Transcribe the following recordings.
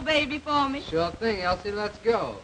beautiful baby for me? Sure thing, Elsie. Let's go.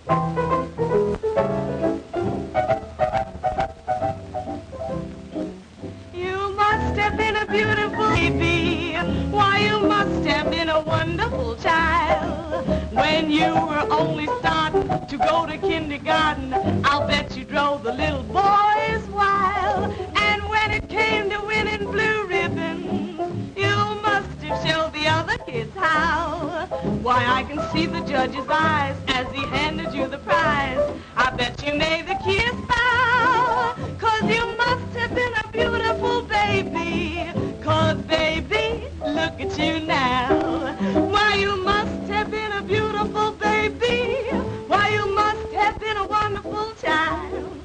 You must have been a beautiful baby. Why, you must have been a wonderful child. When you were only starting to go to kindergarten, I'll bet you drove the little boys wild. And when it came to winning blue ribbons, you must have showed the other kids how. Why, I can see the judge's eyes as he handed you the prize. I bet you made the kiss bow, 'cause you must have been a beautiful baby. 'Cause baby, look at you now. Why, you must have been a beautiful baby. Why, you must have been a wonderful child.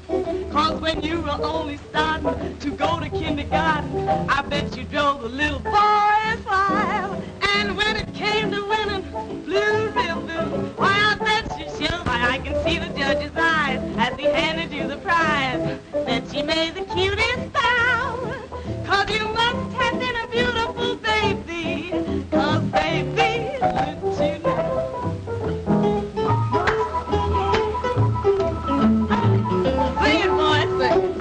'Cause when you were only starting to go to kindergarten, I bet you drove the little boys wild. And when it came to winning blue ribbons, why, I bet you showed. Why, I can see the judge's eyes as he handed you the prize. Bet you made the cutest bow, 'cause you must have been a beautiful baby. 'Cause baby, look at you now. Sing it, boys, sing it.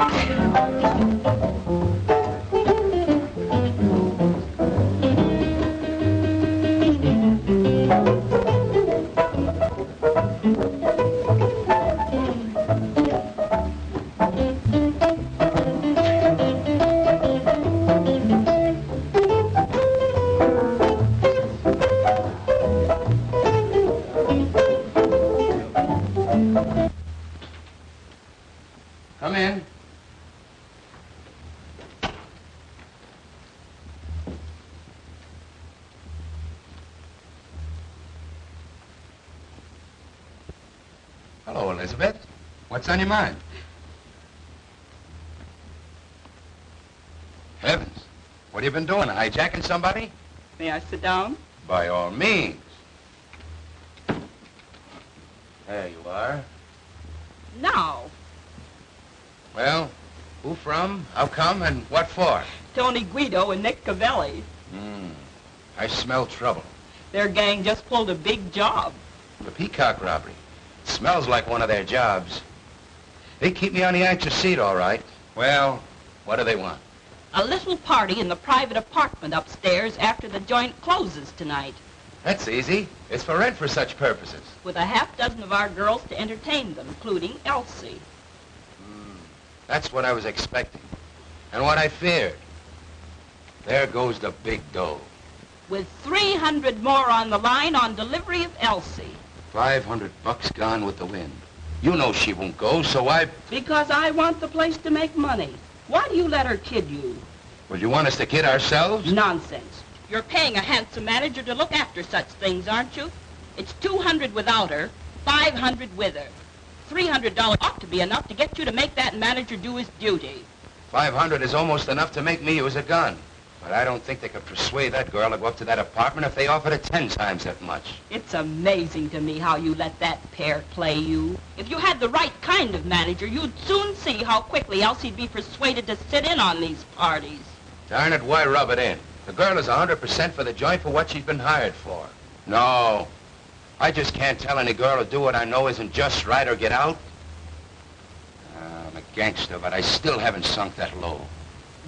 Come in. Hello, Elizabeth. What's on your mind? Heavens. What have you been doing? Hijacking somebody? May I sit down? By all means. There you are. No. Well, who from, how come, and what for? Tony Guido and Nick Cavelli. I smell trouble. Their gang just pulled a big job. The Peacock robbery. Smells like one of their jobs. They keep me on the anxious seat, all right. Well, what do they want? A little party in the private apartment upstairs after the joint closes tonight. That's easy. It's for rent for such purposes. With a half dozen of our girls to entertain them, including Elsie. That's what I was expecting. And what I feared. There goes the big dough. With 300 more on the line on delivery of Elsie. $500 gone with the wind. You know she won't go, so I... Because I want the place to make money. Why do you let her kid you? Well, you want us to kid ourselves? Nonsense. You're paying a handsome manager to look after such things, aren't you? It's 200 without her, 500 with her. $300 ought to be enough to get you to make that manager do his duty. 500 is almost enough to make me use a gun. But I don't think they could persuade that girl to go up to that apartment if they offered her 10 times that much. It's amazing to me how you let that pair play you. If you had the right kind of manager, you'd soon see how quickly Elsie'd be persuaded to sit in on these parties. Darn it, why rub it in? The girl is 100% for the joint for what she's been hired for. No, I just can't tell any girl to do what I know isn't just right or get out. I'm a gangster, but I still haven't sunk that low.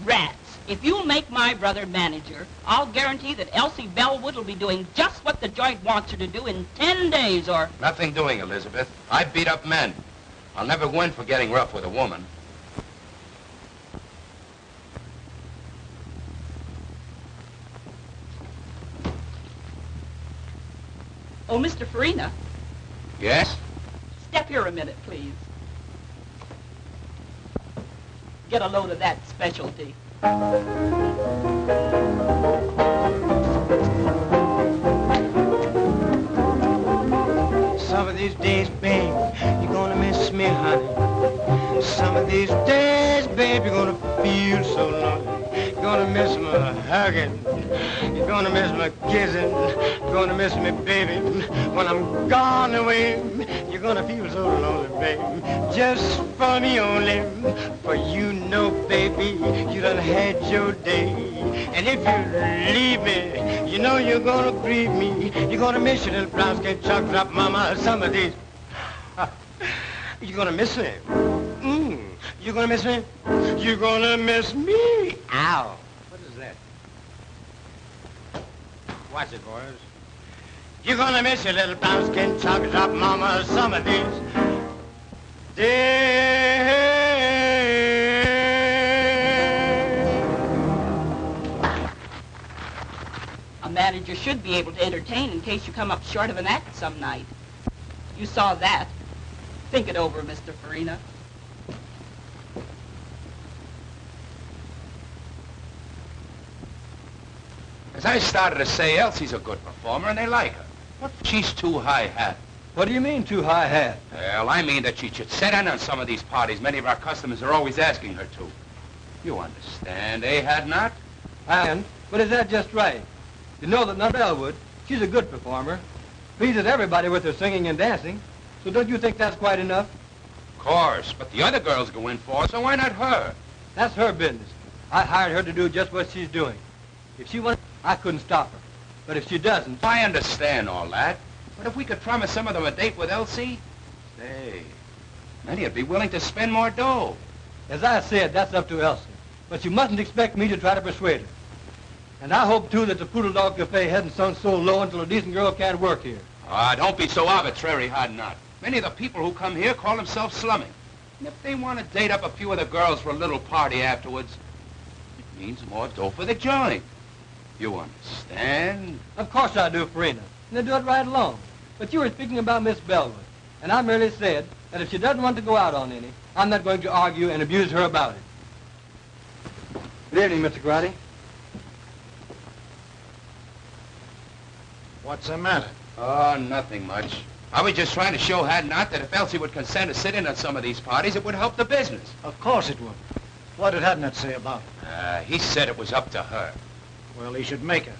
Rats. If you'll make my brother manager, I'll guarantee that Elsie Bellwood will be doing just what the joint wants her to do in 10 days or... Nothing doing, Elizabeth. I beat up men. I'll never go in for getting rough with a woman. Oh, Mr. Farina. Yes? Step here a minute, please. Get a load of that specialty. Some of these days, babe, you're gonna miss me, honey. Some of these days, babe, you're gonna feel so lonely. You're gonna miss my hugging. You're gonna miss my kissing. You're gonna miss me, baby. When I'm gone away, you're gonna feel so lonely, baby. Just for me only. For you know, baby, you done had your day. And if you leave me, you know you're gonna grieve me. You're gonna miss your little brown skin chocolate drop mama some of these. You're gonna miss me. You're gonna miss me? You're gonna miss me. Ow. What is that? Watch it, boys. You're gonna miss your little brown skin chocolate drop mama some of these days. A manager should be able to entertain in case you come up short of an act some night. You saw that. Think it over, Mr. Farina. As I started to say, Elsie's a good performer, and they like her. But she's too high-hat. What do you mean, too high-hat? Well, I mean that she should sit in on some of these parties many of our customers are always asking her to. You understand, eh, Hadnott? And, but is that just right? You know that not Bellwood, she's a good performer. Pleases everybody with her singing and dancing. So don't you think that's quite enough? Of course, but the other girls go in for it, so why not her? That's her business. I hired her to do just what she's doing. If she wants, I couldn't stop her. But if she doesn't... I understand all that. But if we could promise some of them a date with Elsie, say, many would be willing to spend more dough. As I said, that's up to Elsie. But you mustn't expect me to try to persuade her. And I hope, too, that the Poodle Dog Cafe hasn't sunk so low until a decent girl can't work here. Ah, don't be so arbitrary, Hadnott. Many of the people who come here call themselves slumming. And if they want to date up a few of the girls for a little party afterwards, it means more dough for the joint. You understand? Of course I do, Farina. And they do it right along. But you were speaking about Miss Bellwood. And I merely said that if she doesn't want to go out on any, I'm not going to argue and abuse her about it. Good evening, Mr. Garotti. What's the matter? Oh, nothing much. I was just trying to show Hadnott that if Elsie would consent to sit in on some of these parties, it would help the business. Of course it would. What did Hadnott say about it? He said it was up to her. Well, he should make her.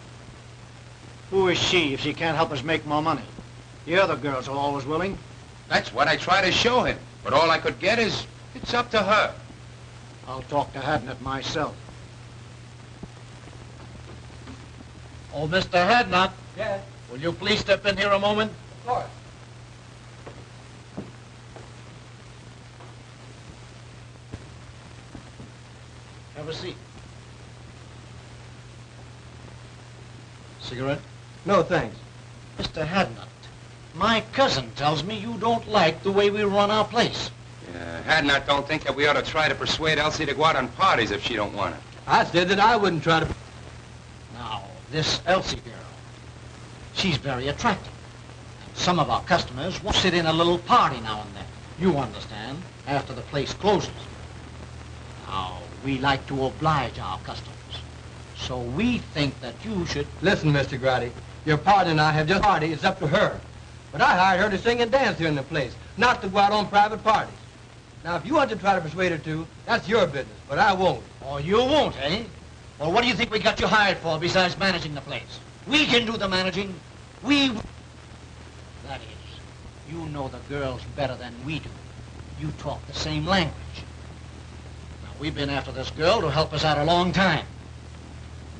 Who is she if she can't help us make more money? The other girls are always willing. That's what I try to show him. But all I could get is, it's up to her. I'll talk to Hadnott myself. Oh, Mr. Hadnott. Yes? Will you please step in here a moment? Of course. Have a seat. Cigarette? No, thanks. Mr. Hadnott, my cousin tells me you don't like the way we run our place. Hadnott don't think that we ought to try to persuade Elsie to go out on parties if she don't want it. I said that I wouldn't try to... Now, this Elsie girl, she's very attractive. Some of our customers will sit in a little party now and then. You understand, after the place closes. Now, we like to oblige our customers. So we think that you should... Listen, Mr. Garotti, your partner and I have just party. It's up to her. But I hired her to sing and dance here in the place, not to go out on private parties. Now, if you want to try to persuade her to, that's your business, but I won't. Oh, you won't, eh? Well, what do you think we got you hired for besides managing the place? We can do the managing. That is, you know the girls better than we do. You talk the same language. Now, we've been after this girl to help us out a long time.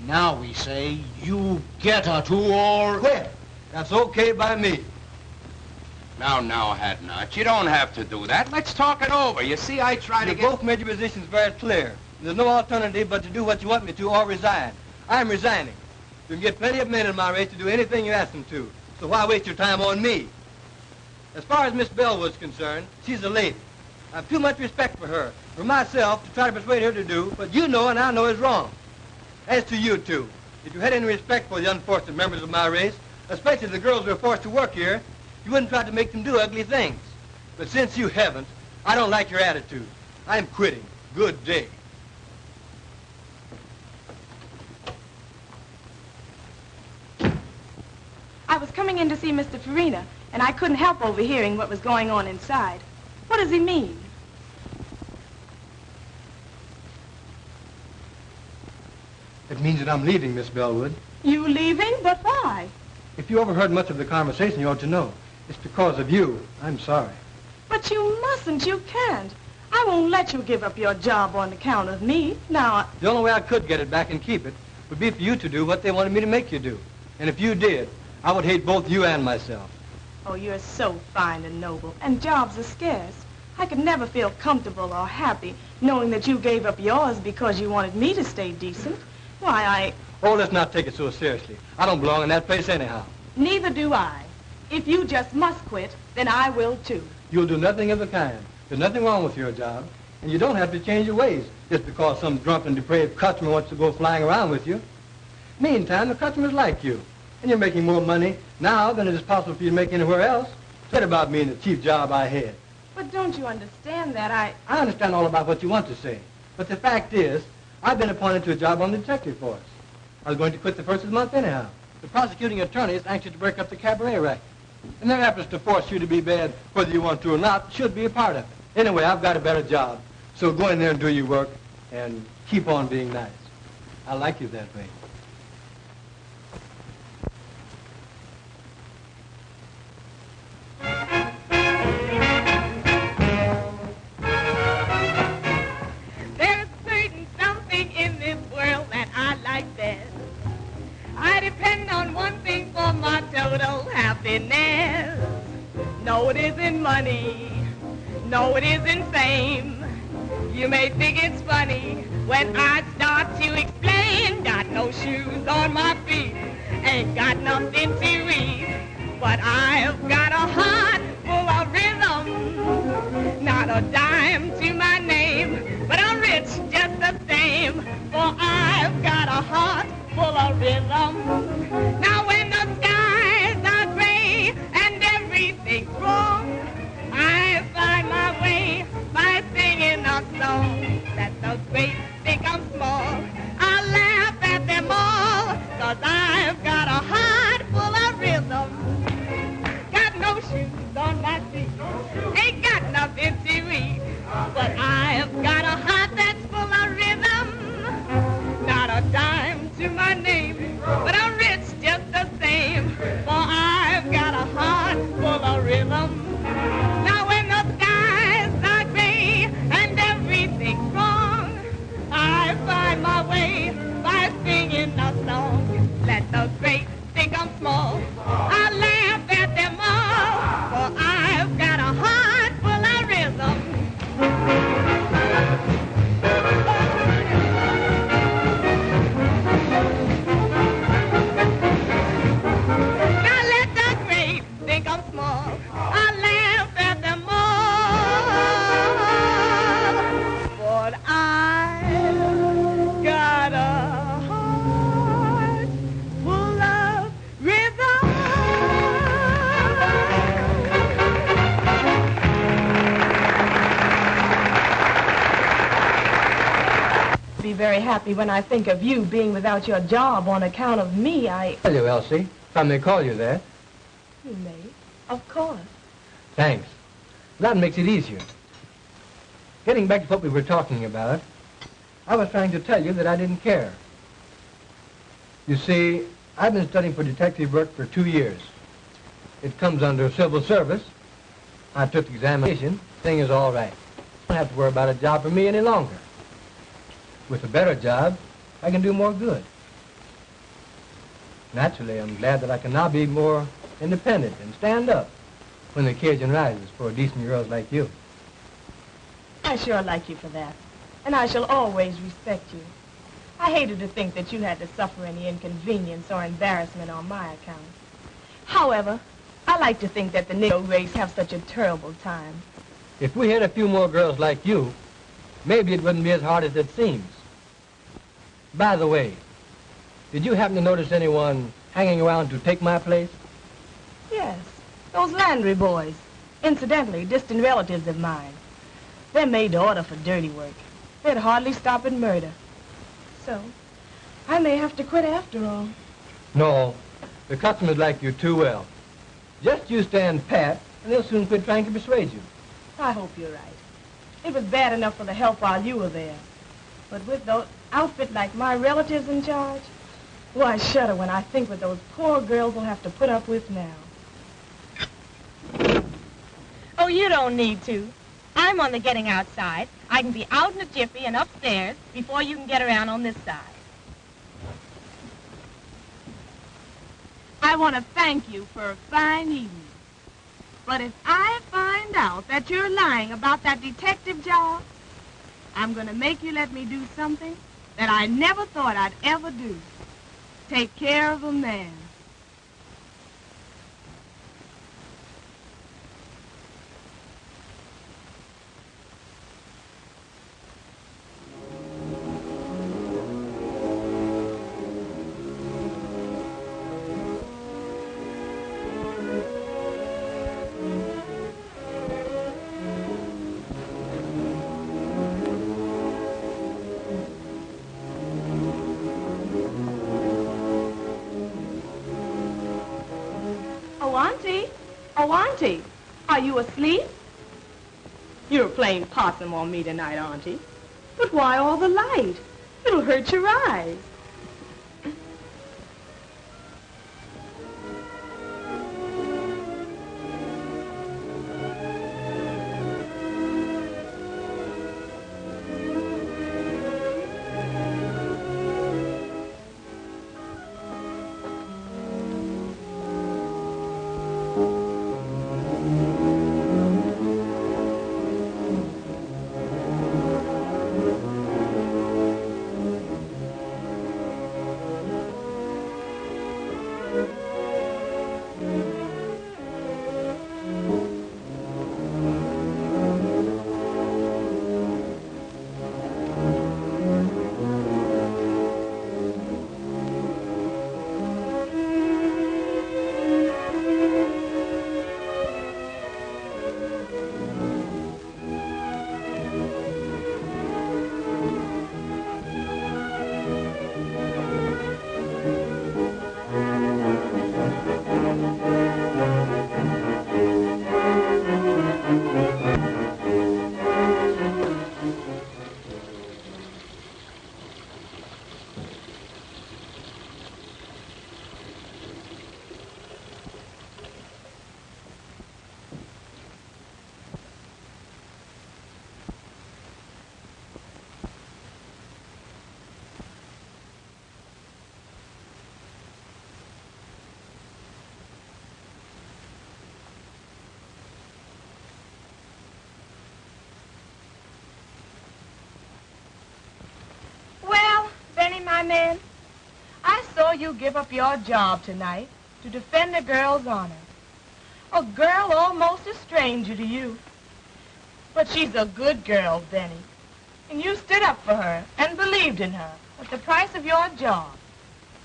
Now we say you get her to or... Quit. That's okay by me. Now, Hadnott, you don't have to do that. Let's talk it over. You see, I try to You get... both made your positions very clear. There's no alternative but to do what you want me to or resign. I'm resigning. You can get plenty of men in my race to do anything you ask them to. So why waste your time on me? As far as Miss Bellwood's concerned, she's a lady. I have too much respect for her, for myself, to try to persuade her to do what you know and I know is wrong. As to you two, if you had any respect for the unfortunate members of my race, especially the girls who are forced to work here, you wouldn't try to make them do ugly things. But since you haven't, I don't like your attitude. I'm quitting. Good day. I was coming in to see Mr. Farina, and I couldn't help overhearing what was going on inside. What does he mean? It means that I'm leaving, Miss Bellwood. You leaving? But why? If you overheard much of the conversation, you ought to know. It's because of you. I'm sorry. But you mustn't. You can't. I won't let you give up your job on account of me. Now, The only way I could get it back and keep it would be for you to do what they wanted me to make you do. And if you did, I would hate both you and myself. oh, you're so fine and noble, and jobs are scarce. I could never feel comfortable or happy knowing that you gave up yours because you wanted me to stay decent. Why, Oh, let's not take it so seriously. I don't belong in that place anyhow. neither do I. If you just must quit, then I will too. You'll do nothing of the kind. There's nothing wrong with your job, and you don't have to change your ways just because some drunken, depraved customer wants to go flying around with you. Meantime, the customers like you, and you're making more money now than it is possible for you to make anywhere else. Forget about me and the chief job I had. But don't you understand that I understand all about what you want to say, but the fact is, I've been appointed to a job on the detective force. I was going to quit the first of the month anyhow. The prosecuting attorney is anxious to break up the cabaret racket, and their efforts to force you to be bad, whether you want to or not, should be a part of it. Anyway, I've got a better job, so go in there and do your work, and keep on being nice. I like you that way. There's certain something in this world that I like best. I depend on one thing for my total happiness. No, it isn't money. No, it isn't fame. You may think it's funny when I start to explain. Got no shoes on my feet, ain't got nothing to eat, but I've got a heart full of rhythm. Not a dime to my name, but I'm rich just the same, for I've got a heart full of rhythm. Now when the skies are gray and everything's wrong, I find my way by singing a song. Let the great think I'm small, I laugh at them all, 'cause I've got a heart full of rhythm. Got no shoes on my feet, ain't got nothing to eat, but I've got a heart that's full of rhythm. Not a dime to my name, but I'm rich just the same, for I've got a heart full of rhythm. Now when the skies are gray and everything's wrong, I find my way by singing a song. Let the great think I'm small, I laugh at them all, for I've got a heart full of rhythm. Now let the great think I'm small, I laugh at them all, but I've got a heart full of rhythm. Be very happy when I think of you being without your job on account of me. Tell you, Elsie, if I may call you that. You may, of course. Thanks. That makes it easier. Getting back to what we were talking about, I was trying to tell you that I didn't care. You see, I've been studying for detective work for 2 years. It comes under civil service. I took the examination. Thing is all right. I don't have to worry about a job for me any longer. With a better job, I can do more good. Naturally, I'm glad that I can now be more independent and stand up when the occasion rises for decent girls like you. I sure like you for that, and I shall always respect you. I hated to think that you had to suffer any inconvenience or embarrassment on my account. However, I like to think that the Negro race have such a terrible time. If we had a few more girls like you, maybe it wouldn't be as hard as it seems. By the way, did you happen to notice anyone hanging around to take my place? Yes, those Landry boys. Incidentally, distant relatives of mine. They're made to order for dirty work. They'd hardly stop at murder. So, I may have to quit after all. No, the customers like you too well. Just you stand pat, and they'll soon quit trying to persuade you. I hope you're right. It was bad enough for the help while you were there. But with those, outfit like my relatives in charge? Well, I shudder when I think what those poor girls will have to put up with now. Oh, you don't need to. I'm on the getting outside. I can be out in a jiffy and upstairs before you can get around on this side. I want to thank you for a fine evening. But if I find out that you're lying about that detective job, I'm going to make you let me do something that I never thought I'd ever do. Take care of a man. Oh, Auntie, are you asleep? You're playing possum on me tonight, Auntie. But why all the light? It'll hurt your eyes. My man, I saw you give up your job tonight to defend a girl's honor. A girl almost a stranger to you. But she's a good girl, Benny. And you stood up for her and believed in her at the price of your job.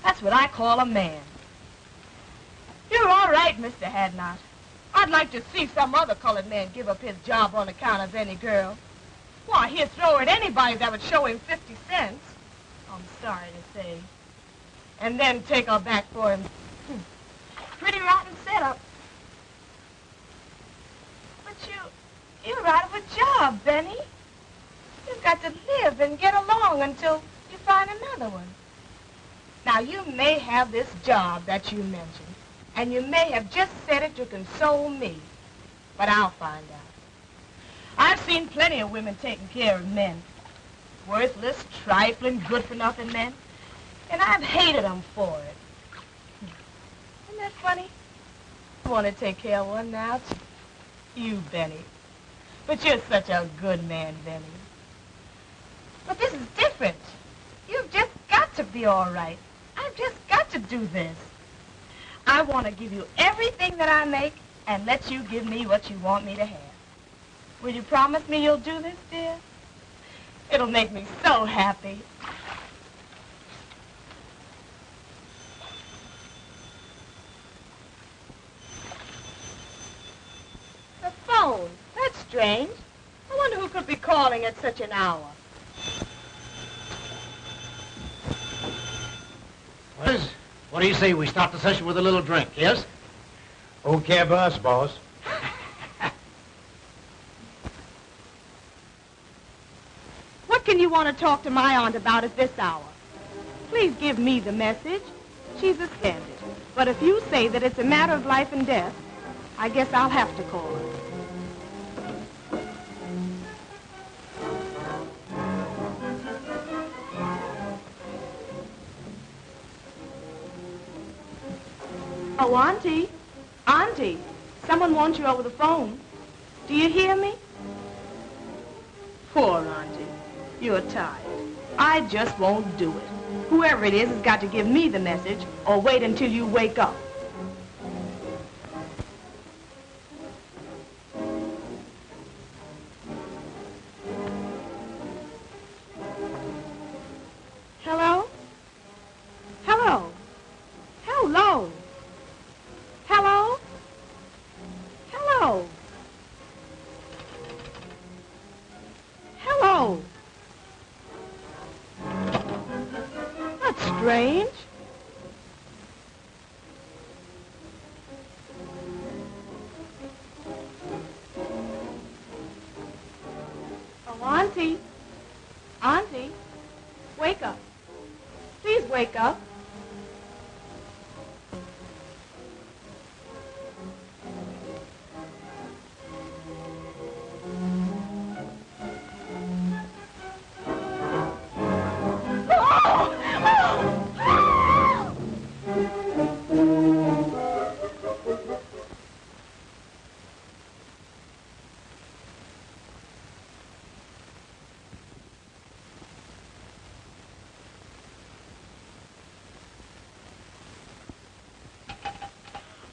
That's what I call a man. You're all right, Mr. Hadnott. I'd like to see some other colored man give up his job on account of any girl. Why, he'd throw at anybody that would show him 50 cents. I'm sorry to say. And then take her back for him. Pretty rotten setup. But you're out of a job, Benny. You've got to live and get along until you find another one. Now, you may have this job that you mentioned, and you may have just said it to console me, but I'll find out. I've seen plenty of women taking care of men. Worthless, trifling, good-for-nothing men. And I've hated them for it. Isn't that funny? I want to take care of one now, too. You, Benny. But you're such a good man, Benny. But this is different. You've just got to be all right. I've just got to do this. I want to give you everything that I make and let you give me what you want me to have. Will you promise me you'll do this, dear? It'll make me so happy. The phone. That's strange. I wonder who could be calling at such an hour. What do you say we start the session with a little drink, yes? Okay by us, boss. What can you want want to talk to my aunt about at this hour. Please give me the message. She's a standard. But if you say that it's a matter of life and death, I guess I'll have to call her. Oh, Auntie. Auntie, someone wants you over the phone. Do you hear me? Poor Auntie. You're tired. I just won't do it. Whoever it is has got to give me the message or wait until you wake up. Hello? Hello? Hello? Hello? Hello? Hello? That's strange. Oh, Auntie. Auntie, wake up. Please wake up.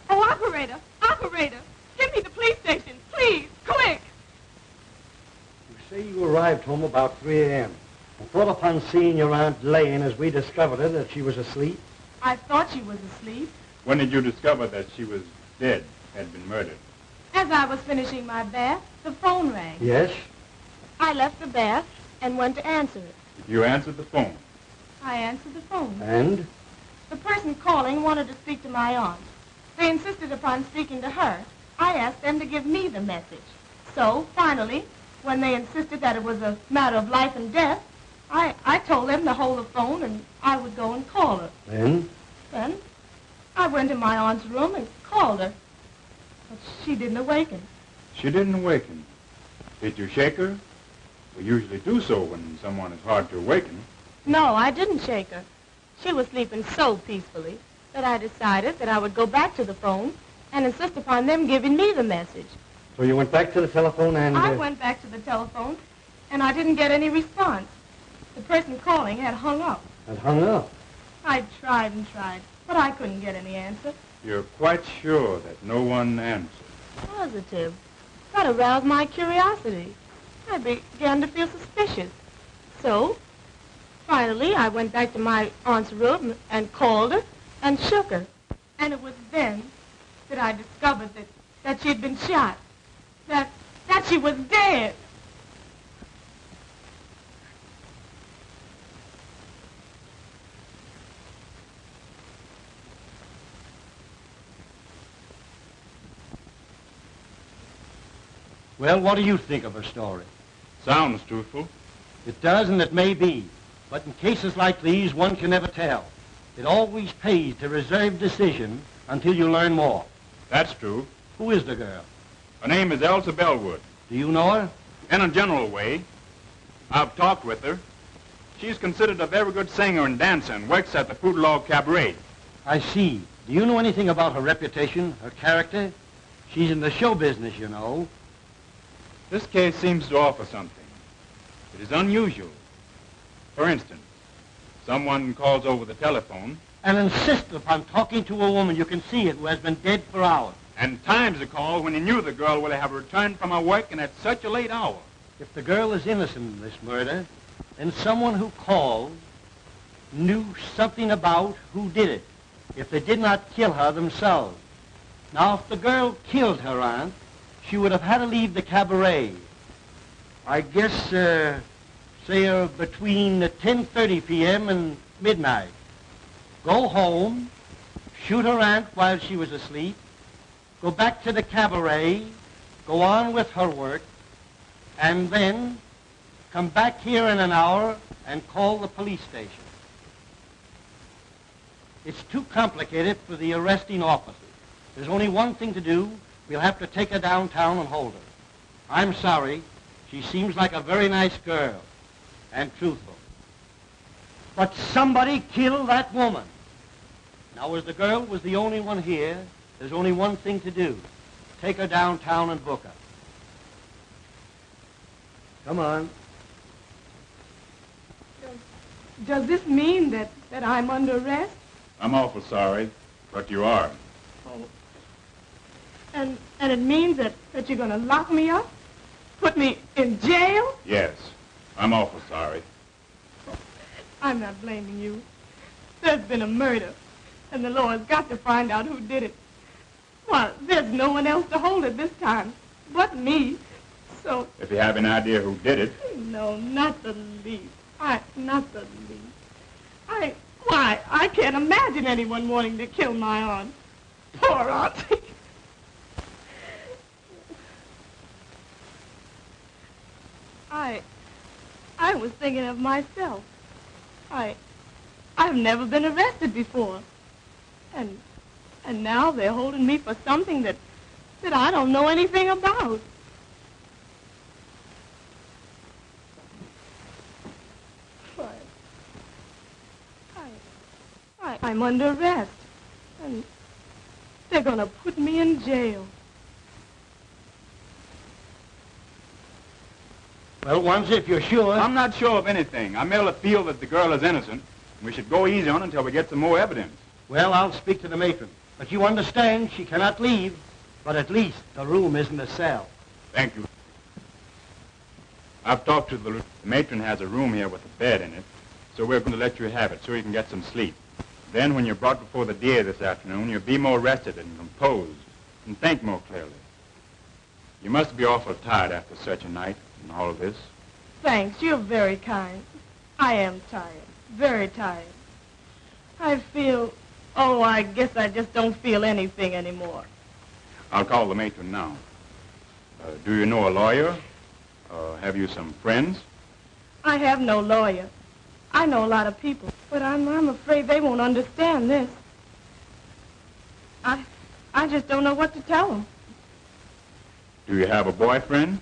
Operator! Operator! Get me to the police station, please! Quick! You say you arrived home about 3 a.m. and thought upon seeing your Aunt laying as we discovered her that she was asleep? I thought she was asleep. When did you discover that she was dead, had been murdered? As I was finishing my bath, the phone rang. Yes? I left the bath and went to answer it. You answered the phone. I answered the phone. And? The person calling wanted to speak to my aunt. They insisted upon speaking to her. I asked them to give me the message. So, finally, when they insisted that it was a matter of life and death, I told them to hold the phone and I would go and call her. Then? Then I went in my aunt's room and called her. But she didn't awaken. She didn't awaken. Did you shake her? We usually do so when someone is hard to awaken. No, I didn't shake her. She was sleeping so peacefully that I decided that I would go back to the phone and insist upon them giving me the message. So you went back to the telephone and... I went back to the telephone, and I didn't get any response. The person calling had hung up. Had hung up? I tried and tried, but I couldn't get any answer. You're quite sure that no one answered? Positive. That aroused my curiosity. I began to feel suspicious. So, finally, I went back to my aunt's room and called her and shook her. And it was then that I discovered that she had been shot. That she was dead. Well, what do you think of her story? Sounds truthful. It does, and it may be. But in cases like these, one can never tell. It always pays to reserve decision until you learn more. That's true. Who is the girl? Her name is Elsie Bellwood. Do you know her? In a general way. I've talked with her. She's considered a very good singer and dancer and works at the Poodle Cabaret. I see. Do you know anything about her reputation, her character? She's in the show business, you know. This case seems to offer something. It is unusual. For instance, someone calls over the telephone and insists upon talking to a woman you can see it who has been dead for hours. And times the call when he knew the girl would have returned from her work and at such a late hour. If the girl is innocent in this murder, then someone who called knew something about who did it, if they did not kill her themselves. Now, if the girl killed her aunt, she would have had to leave the cabaret. I guess, say, between 10:30 p.m. and midnight. Go home, shoot her aunt while she was asleep, go back to the cabaret, go on with her work, and then come back here in an hour and call the police station. It's too complicated for the arresting officers. There's only one thing to do. We'll have to take her downtown and hold her. I'm sorry. She seems like a very nice girl and truthful. But somebody killed that woman. Now, as the girl was the only one here, there's only one thing to do. Take her downtown and book her. Come on. Does this mean that I'm under arrest? I'm awful sorry, but you are. Oh. And it means that you're going to lock me up? Put me in jail? Yes, I'm awful sorry. I'm not blaming you. There's been a murder, and the law has got to find out who did it. Well, there's no one else to hold it this time but me. So... If you have an idea who did it... No, not the least. Not the least. Why, I can't imagine anyone wanting to kill my aunt. Poor auntie. I was thinking of myself. I've never been arrested before. And now they're holding me for something that I don't know anything about. I'm under arrest, and they're going to put me in jail. Well, Wanzer, if you're sure... I'm not sure of anything. I merely feel that the girl is innocent. We should go easy on her until we get some more evidence. Well, I'll speak to the matron. But you understand, she cannot leave. But at least the room isn't a cell. Thank you. I've talked to the matron has a room here with a bed in it, so we're going to let you have it so you can get some sleep. Then when you're brought before the DA this afternoon, you'll be more rested and composed and think more clearly. You must be awful tired after such a night and all of this. Thanks, you're very kind. I am tired, very tired. I feel, I guess I just don't feel anything anymore. I'll call the matron now. Do you know a lawyer? Have you some friends? I have no lawyer. I know a lot of people, but I'm afraid they won't understand this. I just don't know what to tell them. Do you have a boyfriend?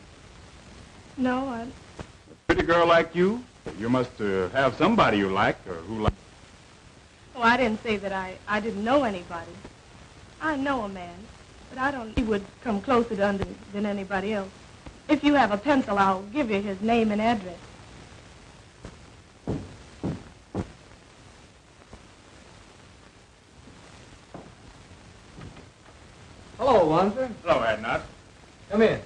No, A pretty girl like you? You must have somebody you like or who likes. Oh, I didn't say that I didn't know anybody. I know a man, but I don't... He would come closer to under than anybody else. If you have a pencil, I'll give you his name and address. Hello, Wanzer. Hello, Hadnott. Come in.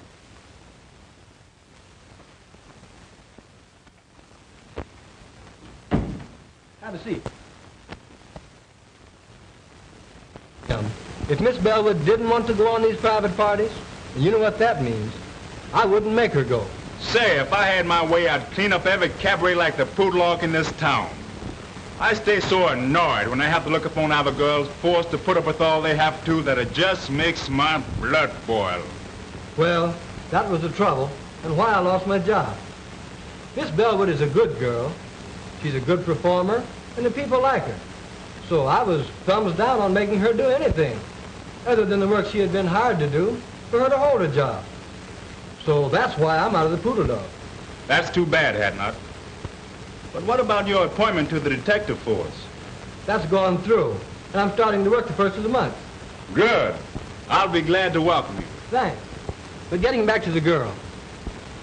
Have a seat. If Miss Bellwood didn't want to go on these private parties, and you know what that means, I wouldn't make her go. Say, if I had my way, I'd clean up every cabaret like the Poodlock in this town. I stay so annoyed when I have to look upon other girls forced to put up with all they have to that it just makes my blood boil. Well, that was the trouble, and why I lost my job. Miss Bellwood is a good girl. She's a good performer, and the people like her. So I was thumbs down on making her do anything, other than the work she had been hired to do, for her to hold a job. So that's why I'm out of the Poodle Dog. That's too bad, Hadnott. But what about your appointment to the detective force? That's gone through, and I'm starting to work the first of the month. Good. I'll be glad to welcome you. Thanks. But getting back to the girl,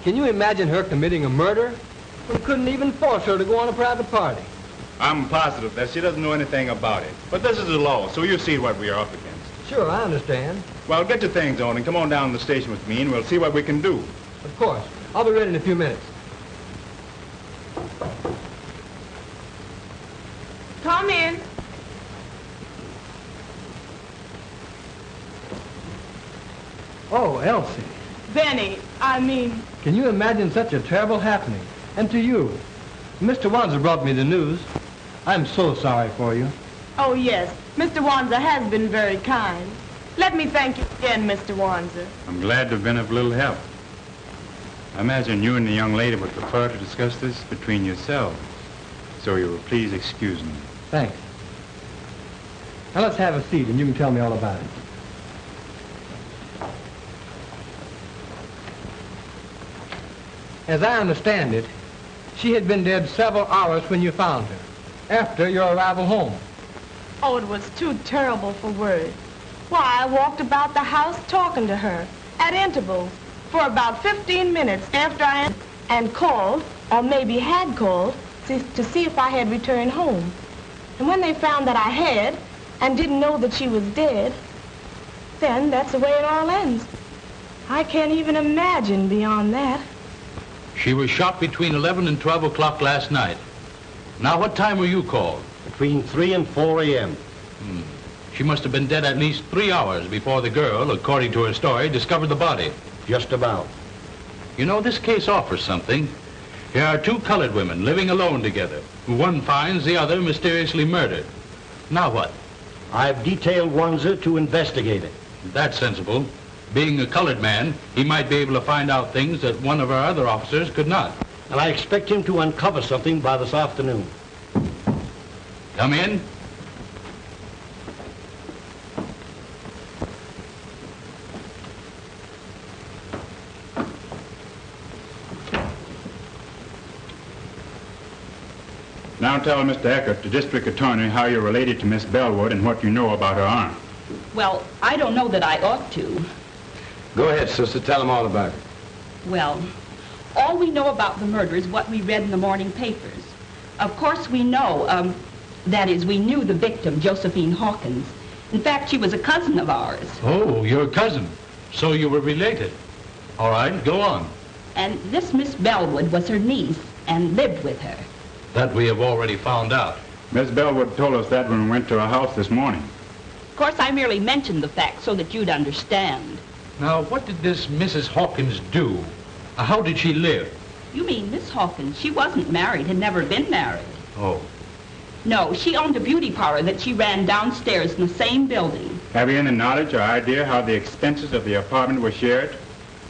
can you imagine her committing a murder? We couldn't even force her to go on a private party. I'm positive that she doesn't know anything about it. But this is the law, so you see what we are up against. Sure, I understand. Well, get your things on and come on down to the station with me, and we'll see what we can do. Of course. I'll be ready in a few minutes. Come in. Oh, Elsie. Benny, Can you imagine such a terrible happening? And to you. Mr. Wanzer brought me the news. I'm so sorry for you. Oh, yes. Mr. Wanzer has been very kind. Let me thank you again, Mr. Wanzer. I'm glad to have been of little help. I imagine you and the young lady would prefer to discuss this between yourselves. So you will please excuse me. Thanks. Now let's have a seat and you can tell me all about it. As I understand it, she had been dead several hours when you found her, after your arrival home. Oh, it was too terrible for words. Why, I walked about the house talking to her at intervals for about 15 minutes after I and called, or maybe had called, to see if I had returned home. And when they found that I had and didn't know that she was dead, then that's the way it all ends. I can't even imagine beyond that. She was shot between 11 and 12 o'clock last night. Now, what time were you called? Between 3 and 4 a.m. She must have been dead at least 3 hours before the girl, according to her story, discovered the body. Just about. You know, this case offers something. Here are two colored women living alone together, who one finds the other mysteriously murdered. Now what? I've detailed Wanzer to investigate it. That's sensible. Being a colored man, he might be able to find out things that one of our other officers could not. And I expect him to uncover something by this afternoon. Come in. Now tell Mr. Eckert, the district attorney, how you're related to Miss Bellwood and what you know about her aunt. Well, I don't know that I ought to. Go ahead, sister. Tell them all about it. Well, all we know about the murder is what we read in the morning papers. Of course, we know, that is, we knew the victim, Josephine Hawkins. In fact, she was a cousin of ours. Oh, your cousin. So you were related. All right, go on. And this Miss Bellwood was her niece and lived with her. That we have already found out. Miss Bellwood told us that when we went to her house this morning. Of course, I merely mentioned the fact so that you'd understand. Now, what did this Mrs. Hawkins do? How did she live? You mean Miss Hawkins? She wasn't married, had never been married. Oh. No, she owned a beauty parlor that she ran downstairs in the same building. Have you any knowledge or idea how the expenses of the apartment were shared?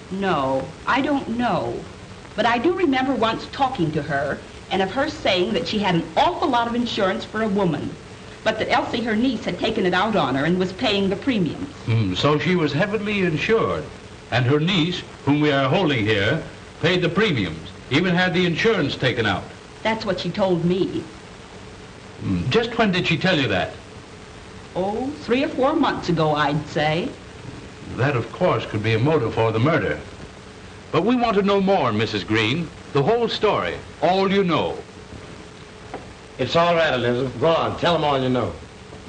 No, I don't know. But I do remember once talking to her and of her saying that she had an awful lot of insurance for a woman, but that Elsie, her niece, had taken it out on her and was paying the premiums. So she was heavily insured, and her niece, whom we are holding here, paid the premiums, even had the insurance taken out. That's what she told me. Just when did she tell you that? Oh, 3 or 4 months ago, I'd say. That, of course, could be a motive for the murder. But we want to know more, Mrs. Green. The whole story. All you know. It's all right, Elizabeth. Go on. Tell them all you know.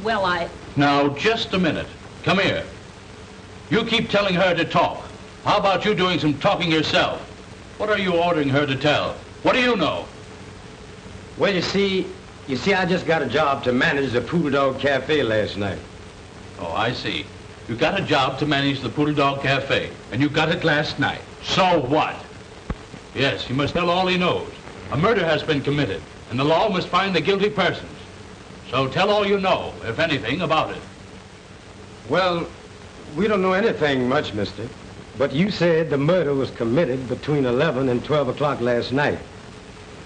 Well, Now, just a minute. Come here. You keep telling her to talk. How about you doing some talking yourself? What are you ordering her to tell? What do you know? Well, you see, I just got a job to manage the Poodle Dog Cafe last night. Oh, I see. You got a job to manage the Poodle Dog Cafe, and you got it last night. So what? Yes, he must tell all he knows. A murder has been committed, and the law must find the guilty persons. So tell all you know, if anything, about it. Well, we don't know anything much, mister. But you said the murder was committed between 11 and 12 o'clock last night.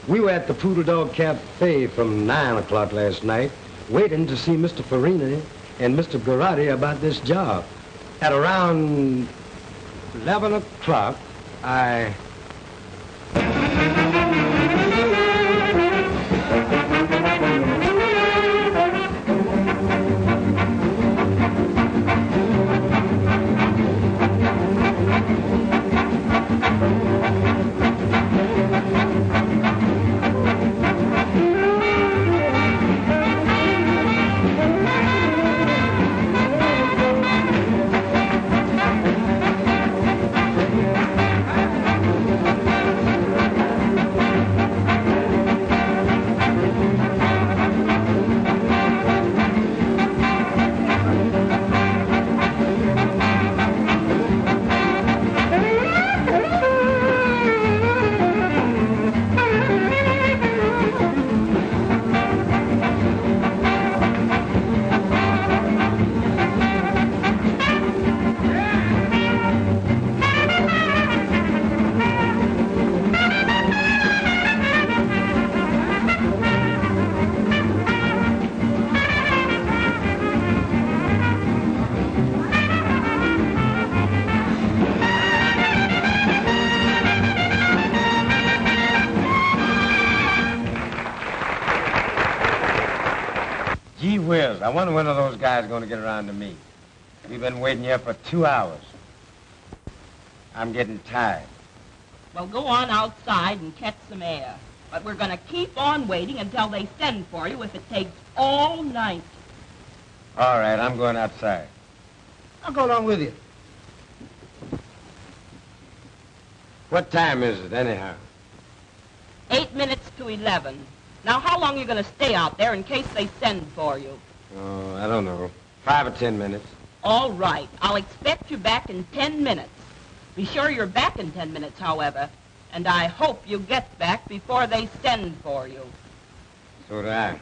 We were at the Poodle Dog Cafe from 9 o'clock last night, waiting to see Mr. Farina and Mr. Garotti about this job. At around 11 o'clock, I... Gee whiz, I wonder when are those guys going to get around to me. We've been waiting here for 2 hours. I'm getting tired. Well, go on outside and catch some air. But we're going to keep on waiting until they send for you if it takes all night. All right, I'm going outside. I'll go along with you. What time is it, anyhow? 8 minutes to 11. Now, how long are you going to stay out there in case they send for you? Oh, I don't know. 5 or 10 minutes. All right. I'll expect you back in 10 minutes. Be sure you're back in 10 minutes, however. And I hope you get back before they send for you. So do I.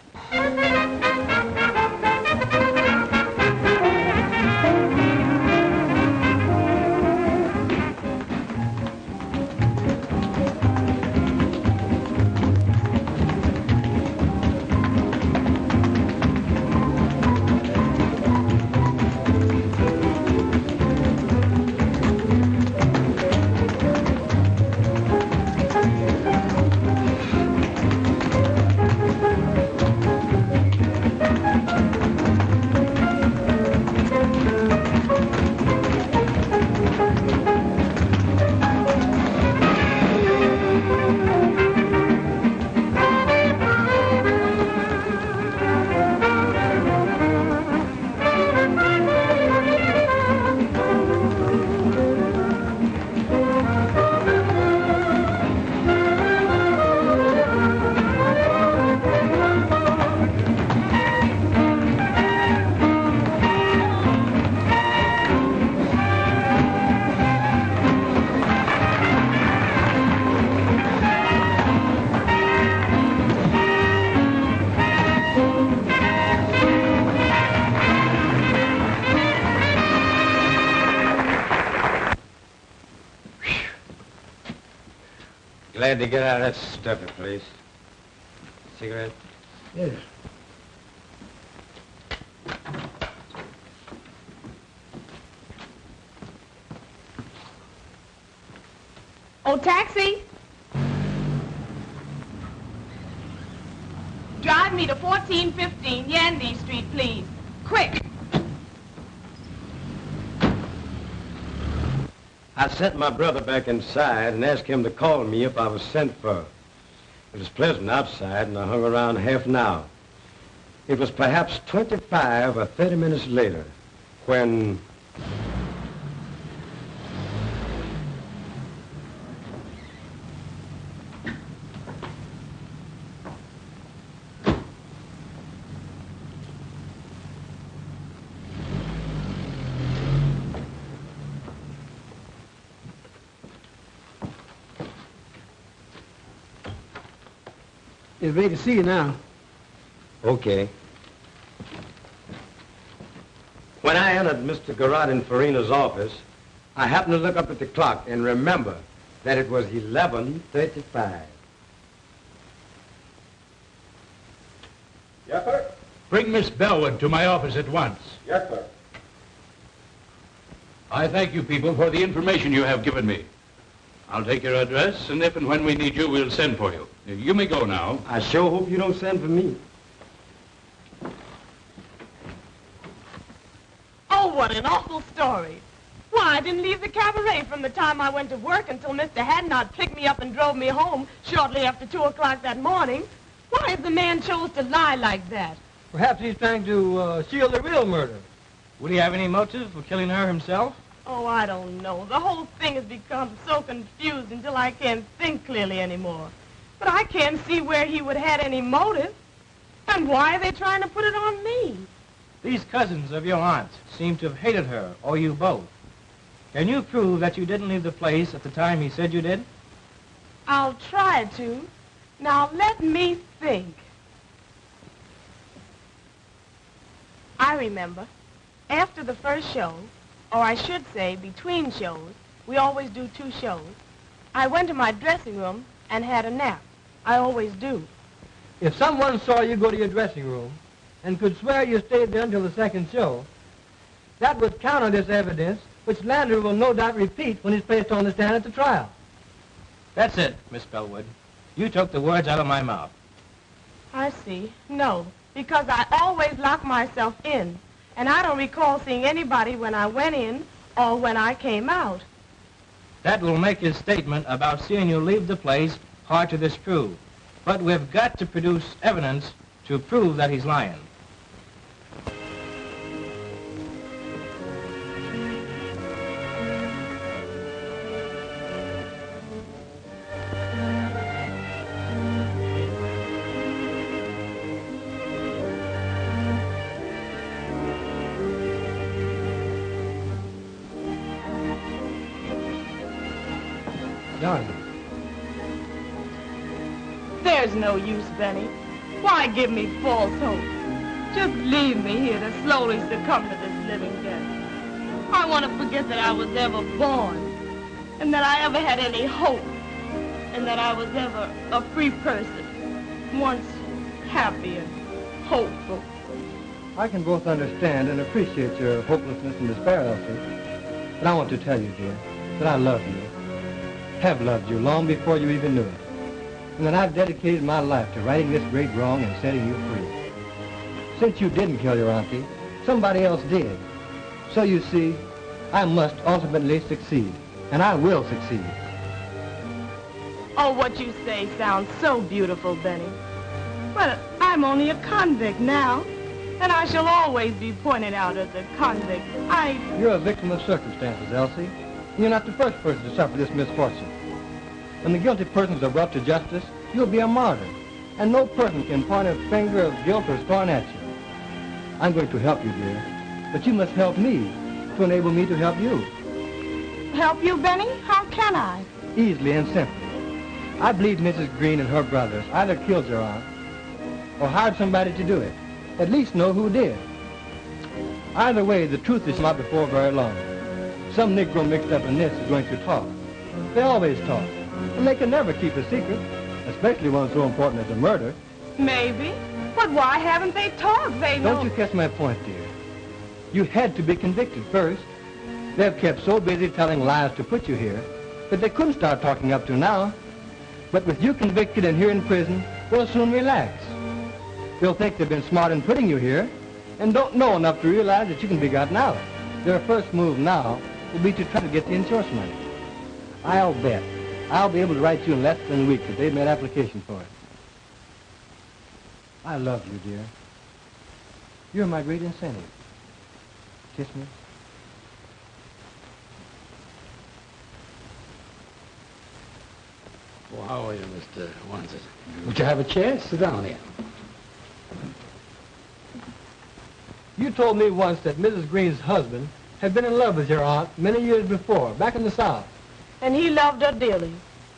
Glad to get out of that stuffy place. Cigarette? Yes. Oh, taxi! Drive me to 1415 Yandy Street, please. Quick! I sent my brother back inside and asked him to call me if I was sent for. It was pleasant outside, and I hung around half an hour. It was perhaps 25 or 30 minutes later when... It's ready to see you now. Okay. When I entered Mr. Garotti and Farina's office, I happened to look up at the clock and remember that it was 11:35. Yes, sir. Bring Miss Bellwood to my office at once. Yes, sir. I thank you people for the information you have given me. I'll take your address, and if and when we need you, we'll send for you. You may go now. I sure hope you don't send for me. Oh, what an awful story. Why, I didn't leave the cabaret from the time I went to work until Mr. Hadnott picked me up and drove me home shortly after 2 o'clock that morning. Why if the man chose to lie like that? Perhaps he's trying to shield the real murder. Would he have any motive for killing her himself? Oh, I don't know. The whole thing has become so confused until I can't think clearly anymore. But I can't see where he would have had any motive. And why are they trying to put it on me? These cousins of your aunt seem to have hated her, or you both. Can you prove that you didn't leave the place at the time he said you did? I'll try to. Now, let me think. I remember. After the first show, or I should say between shows, we always do 2 shows, I went to my dressing room and had a nap. I always do. If someone saw you go to your dressing room and could swear you stayed there until the second show, that would counter this evidence, which Lander will no doubt repeat when he's placed on the stand at the trial. That's it, Miss Bellwood. You took the words out of my mouth. I see. No, because I always lock myself in, and I don't recall seeing anybody when I went in or when I came out. That will make his statement about seeing you leave the place hard to disprove. But we've got to produce evidence to prove that he's lying. There's no use, Benny. Why give me false hope? Just leave me here to slowly succumb to this living death. I want to forget that I was ever born, and that I ever had any hope, and that I was ever a free person, once happy and hopeful. I can both understand and appreciate your hopelessness and despair, Elsie. But I want to tell you, dear, that I love you, have loved you long before you even knew it. And that I've dedicated my life to righting this great wrong and setting you free. Since you didn't kill your auntie, somebody else did. So you see, I must ultimately succeed, and I will succeed. Oh, what you say sounds so beautiful, Benny. Well, I'm only a convict now, and I shall always be pointed out as a convict. You're a victim of circumstances, Elsie. You're not the first person to suffer this misfortune. When the guilty persons are brought to justice, you'll be a martyr, and no person can point a finger of guilt or scorn at you. I'm going to help you, dear, but you must help me to enable me to help you. Help you, Benny? How can I? Easily and simply. I believe Mrs. Green and her brothers either killed your aunt or hired somebody to do it. At least know who did. Either way, the truth is come out before very long. Some Negro mixed up in this is going to talk. They always talk. And they can never keep a secret, especially one so important as a murder. Maybe. But why haven't they talked? They know... Don't you catch my point, dear? You had to be convicted first. They've kept so busy telling lies to put you here that they couldn't start talking up to now. But with you convicted and here in prison, they'll soon relax. They'll think they've been smart in putting you here and don't know enough to realize that you can be gotten out. Their first move now will be to try to get the insurance money. I'll bet I'll be able to write you in less than a week that they've made application for it. I love you, dear. You're my great incentive. Kiss me. Well, how are you, Mr. Wanzer? Would you have a chair? Sit down here. You told me once that Mrs. Green's husband had been in love with your aunt many years before, back in the South. And he loved her dearly.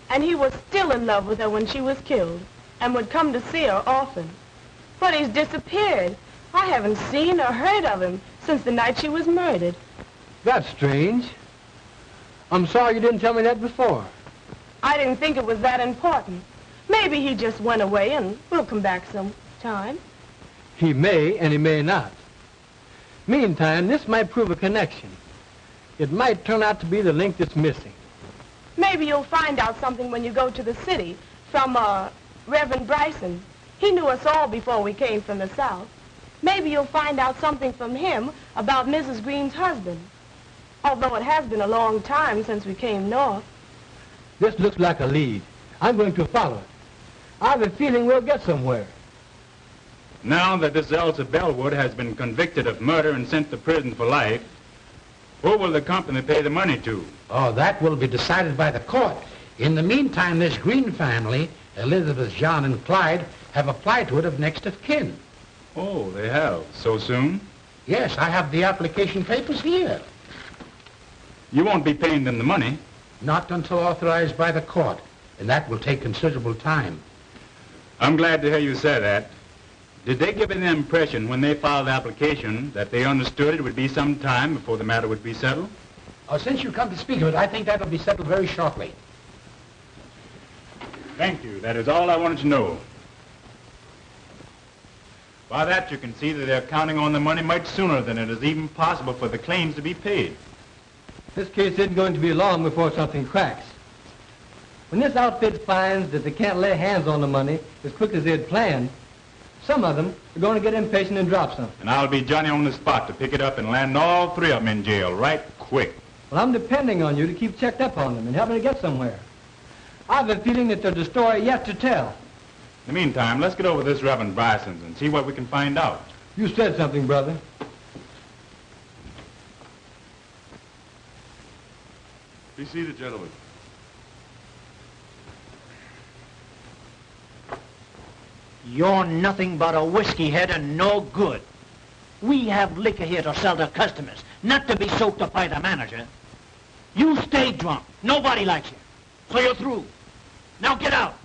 And he was still in love with her when she was killed, and would come to see her often. But he's disappeared. I haven't seen or heard of him since the night she was murdered. That's strange. I'm sorry you didn't tell me that before. I didn't think it was that important. Maybe he just went away and we'll come back sometime. He may and he may not. Meantime, this might prove a connection. It might turn out to be the link that's missing. Maybe you'll find out something when you go to the city from, Reverend Bryson. He knew us all before we came from the South. Maybe you'll find out something from him about Mrs. Green's husband. Although it has been a long time since we came north. This looks like a lead. I'm going to follow it. I have a feeling we'll get somewhere. Now that this Elsie Bellwood has been convicted of murder and sent to prison for life, who will the company pay the money to? Oh, that will be decided by the court. In the meantime, this Green family, Elizabeth, John, and Clyde, have applied to it of next of kin. Oh, they have? So soon? Yes, I have the application papers here. You won't be paying them the money? Not until authorized by the court, and that will take considerable time. I'm glad to hear you say that. Did they give you the impression when they filed the application that they understood it would be some time before the matter would be settled? Oh, since you come to speak of it, I think that'll be settled very shortly. Thank you. That is all I wanted to know. By that, you can see that they're counting on the money much sooner than it is even possible for the claims to be paid. This case isn't going to be long before something cracks. When this outfit finds that they can't lay hands on the money as quick as they had planned, some of them are going to get impatient and drop something. And I'll be Johnny on the spot to pick it up and land all three of them in jail right quick. Well, I'm depending on you to keep checked up on them and help me to get somewhere. I have a feeling that there's a story yet to tell. In the meantime, let's get over this Reverend Bryson's and see what we can find out. You said something, brother. Be seated, gentlemen. You're nothing but a whiskey head and no good. We have liquor here to sell to customers, not to be soaked up by the manager. You stay drunk. Nobody likes you. So you're through. Now get out.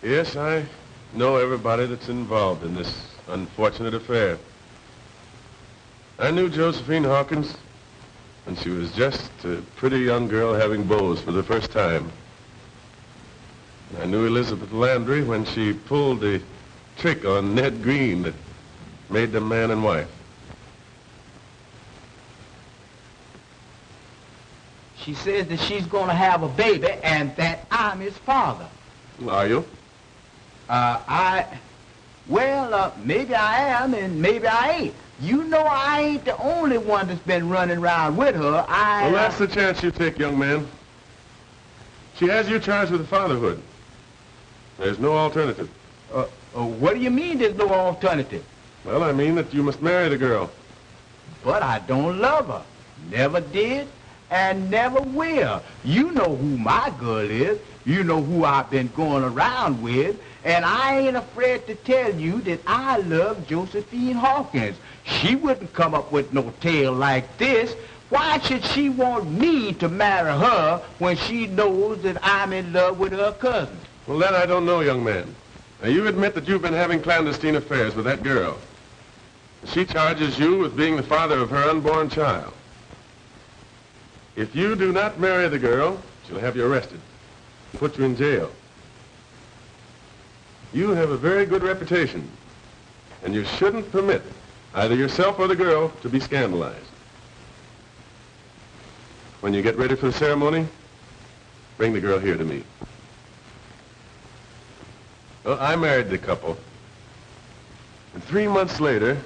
Yes, I know everybody that's involved in this unfortunate affair. I knew Josephine Hawkins when she was just a pretty young girl having beaus for the first time. I knew Elizabeth Landry when she pulled the trick on Ned Green that made them man and wife. She says that she's going to have a baby and that I'm his father. Are you? Maybe I am and maybe I ain't. You know I ain't the only one that's been running around with her. Well, that's the chance you take, young man. She has you charged with fatherhood. There's no alternative. What do you mean there's no alternative? Well, I mean that you must marry the girl. But I don't love her. Never did and never will. You know who my girl is. You know who I've been going around with. And I ain't afraid to tell you that I love Josephine Hawkins. She wouldn't come up with no tale like this. Why should she want me to marry her when she knows that I'm in love with her cousin? Well, that I don't know, young man. Now, you admit that you've been having clandestine affairs with that girl. She charges you with being the father of her unborn child. If you do not marry the girl, she'll have you arrested and put you in jail. You have a very good reputation, and you shouldn't permit either yourself or the girl to be scandalized. When you get ready for the ceremony, bring the girl here to me. Well, I married the couple, and 3 months later,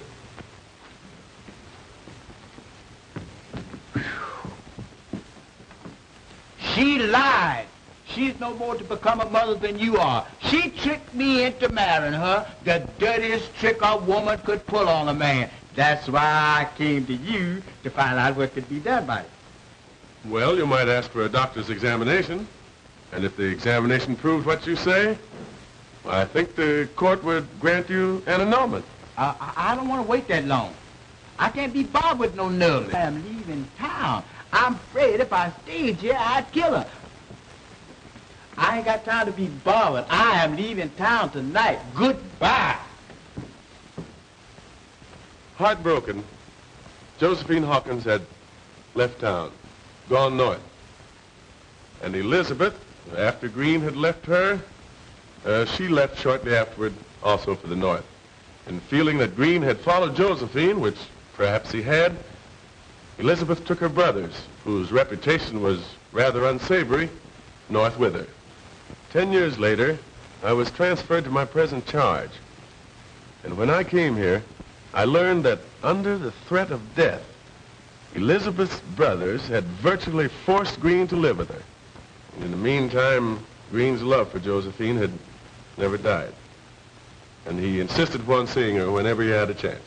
she lied. She's no more to become a mother than you are. She tricked me into marrying her, the dirtiest trick a woman could pull on a man. That's why I came to you to find out what could be done by it. well, you might ask for a doctor's examination. And if the examination proves what you say, well, I think the court would grant you an annulment. I don't want to wait that long. I can't be bothered with no nerves. I'm leaving town. I'm afraid if I stayed here, I'd kill her. I ain't got time to be bothered. I am leaving town tonight. Goodbye. Heartbroken, Josephine Hawkins had left town, gone north. And Elizabeth, after Green had left her, she left shortly afterward also for the north. And feeling that Green had followed Josephine, which perhaps he had, Elizabeth took her brothers, whose reputation was rather unsavory, north with her. 10 years later, I was transferred to my present charge. And when I came here, I learned that under the threat of death, Elizabeth's brothers had virtually forced Green to live with her. And in the meantime, Green's love for Josephine had never died. And he insisted upon seeing her whenever he had a chance.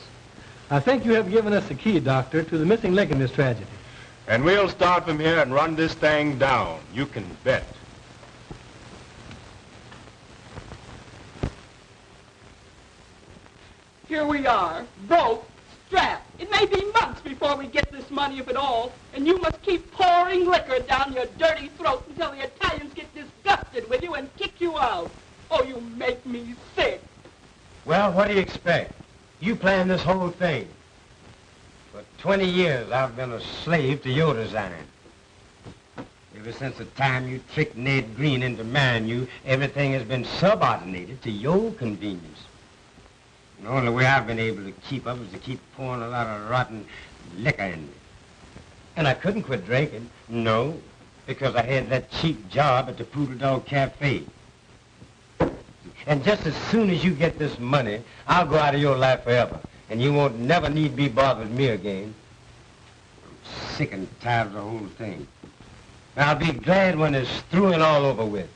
I think you have given us the key, Doctor, to the missing link in this tragedy. And we'll start from here and run this thing down. You can bet. Here we are, broke, strapped. It may be months before we get this money, if at all, and you must keep pouring liquor down your dirty throat until the Italians get disgusted with you and kick you out. Oh, you make me sick. Well, what do you expect? You planned this whole thing. For 20 years, I've been a slave to your design. Ever since the time you tricked Ned Green into marrying you, everything has been subordinated to your convenience. The only way I've been able to keep up is to keep pouring a lot of rotten liquor in me. And I couldn't quit drinking. No, because I had that cheap job at the Poodle Dog Cafe. And just as soon as you get this money, I'll go out of your life forever. And you won't never need be bothered with me again. I'm sick and tired of the whole thing. And I'll be glad when it's through and all over with.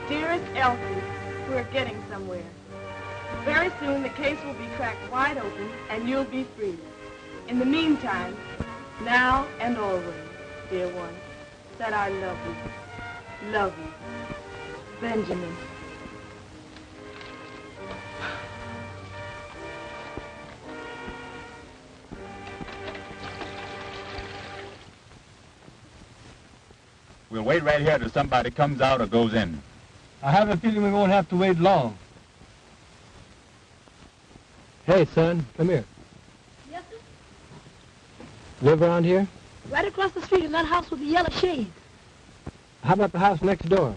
Dearest Elsie, we're getting somewhere. Very soon the case will be cracked wide open and you'll be free. In the meantime, now and always, dear one, that I love you. Love you. Benjamin. We'll wait right here till somebody comes out or goes in. I have a feeling we won't have to wait long. Hey, son, come here. Yes, sir? Live around here? Right across the street in that house with the yellow shades. How about the house next door?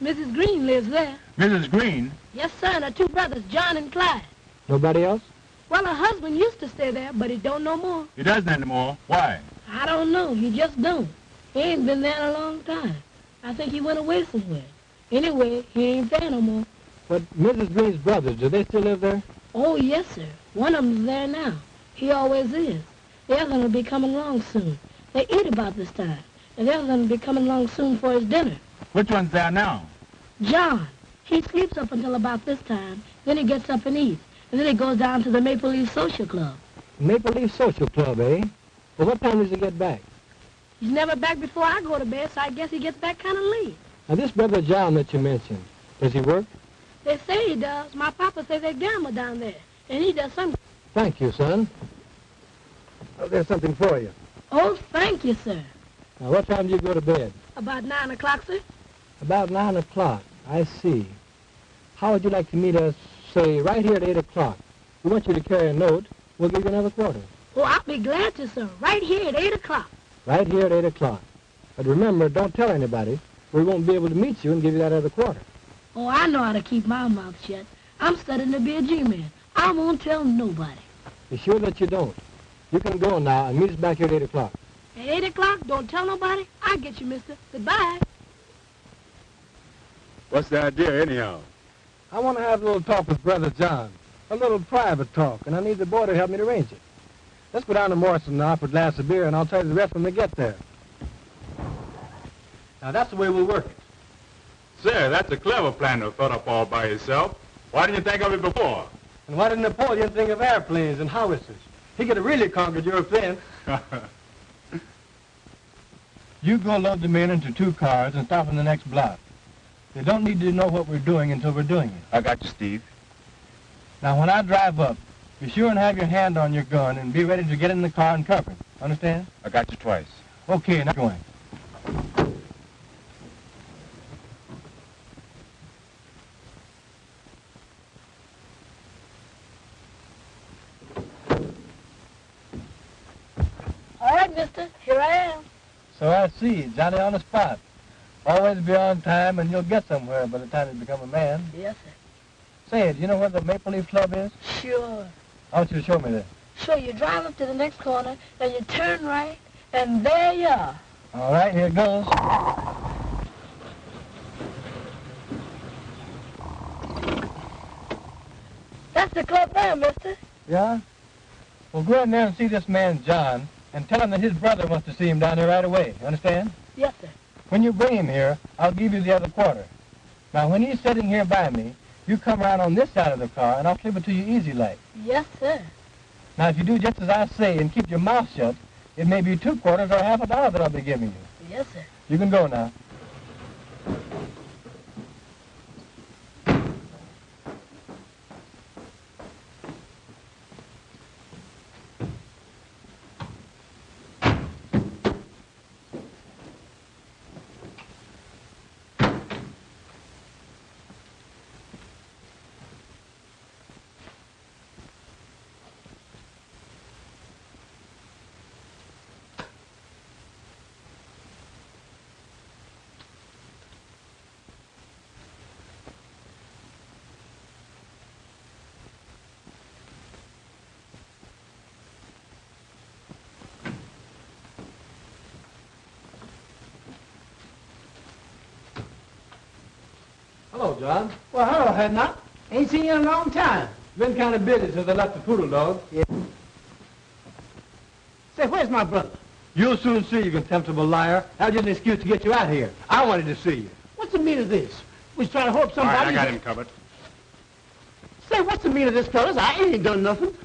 Mrs. Green lives there. Mrs. Green? Yes, sir, and her two brothers, John and Clyde. Nobody else? Well, her husband used to stay there, but he don't no more. He doesn't anymore. Why? I don't know. He just don't. He ain't been there in a long time. I think he went away somewhere. Anyway, he ain't there no more. But Mrs. Green's brothers, do they still live there? Oh, yes, sir. One of them's there now. He always is. The other one will be coming along soon. They eat about this time. And the other one will be coming along soon for his dinner. Which one's there now? John. He sleeps up until about this time. Then he gets up and eats. And then he goes down to the Maple Leaf Social Club. Maple Leaf Social Club, eh? Well, what time does he get back? He's never back before I go to bed, so I guess he gets back kind of late. Now, this brother John that you mentioned, does he work? They say he does. My papa says they gamble down there. And he does something. Thank you, son. Oh, there's something for you. Oh, thank you, sir. Now, what time do you go to bed? About 9 o'clock, sir. About 9 o'clock. I see. How would you like to meet us, say, right here at 8 o'clock? We want you to carry a note. We'll give you another quarter. Oh, I'll be glad to, sir. Right here at 8 o'clock. Right here at 8 o'clock. But remember, don't tell anybody. We won't be able to meet you and give you that other quarter. Oh, I know how to keep my mouth shut. I'm studying to be a G-man. I won't tell nobody. Be sure that you don't. You can go now and meet us back here at 8 o'clock. At 8 o'clock, don't tell nobody. I'll get you, mister. Goodbye. What's the idea, anyhow? I want to have a little talk with Brother John. A little private talk, and I need the boy to help me to arrange it. Let's go down to Morrison now for a glass of beer, and I'll tell you the rest when we get there. Now, that's the way we'll work it. Sir, that's a clever plan to thought up all by yourself. Why didn't you think of it before? And why didn't Napoleon think of airplanes and howitzers? He could have really conquered Europe then. You go load the men into 2 cars and stop in the next block. They don't need to know what we're doing until we're doing it. I got you, Steve. Now, when I drive up, be sure and have your hand on your gun and be ready to get in the car and cover it. Understand? I got you twice. Okay, now going. All right, mister. Here I am. So I see. Johnny on the spot. Always be on time and you'll get somewhere by the time you become a man. Yes, sir. Say, do you know where the Maple Leaf Club is? Sure. I want you to show me that. So you drive up to the next corner, and you turn right, and there you are. All right, here goes. That's the club there, mister. Yeah? Well, go in there and see this man, John, and tell him that his brother wants to see him down there right away. You understand? Yes, sir. When you bring him here, I'll give you the other quarter. Now, when he's sitting here by me, you come around on this side of the car, and I'll slip it to you easy like. Yes, sir. Now, if you do just as I say and keep your mouth shut, it may be 2 quarters or half a dollar that I'll be giving you. Yes, sir. You can go now. Hello, John. Well, hello, Hadnott. Ain't seen you in a long time. Been kind of busy since I left the poodle dog. Yeah. Say, where's my brother? You'll soon see, you contemptible liar. That was just an excuse to get you out here. I wanted to see you. What's the meaning of this? We was trying to hope All somebody... right, I got him covered. Say, what's the meaning of this, fellas? I ain't done nothing.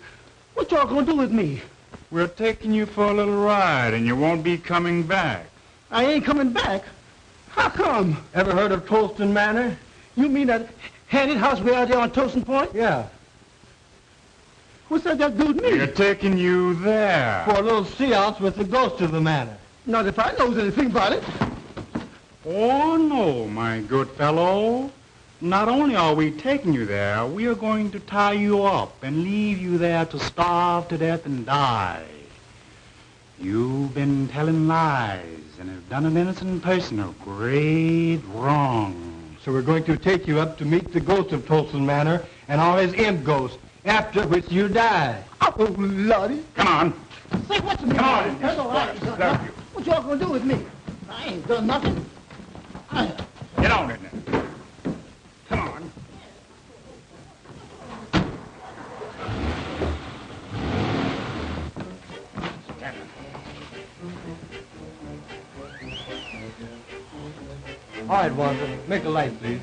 What y'all gonna do with me? We're taking you for a little ride, and you won't be coming back. I ain't coming back. How come? Ever heard of Thompson Manor? You mean that handy house way out there on Thompson Point? Yeah. What's that got to do with me? We're taking you there. For a little seance with the ghost of the manor. Not if I knows anything about it. Oh, no, my good fellow. Not only are we taking you there, we are going to tie you up and leave you there to starve to death and die. You've been telling lies and have done an innocent person a great wrong. So we're going to take you up to meet the ghost of Thompson Manor and all his imp ghosts, after which you die. Oh, Lordy. Come on. Say, what's the meaning? Come on. That's all right. What y'all gonna do with me? I ain't done nothing. Get on it now. Come on. All right, Wanzer, make the light, please.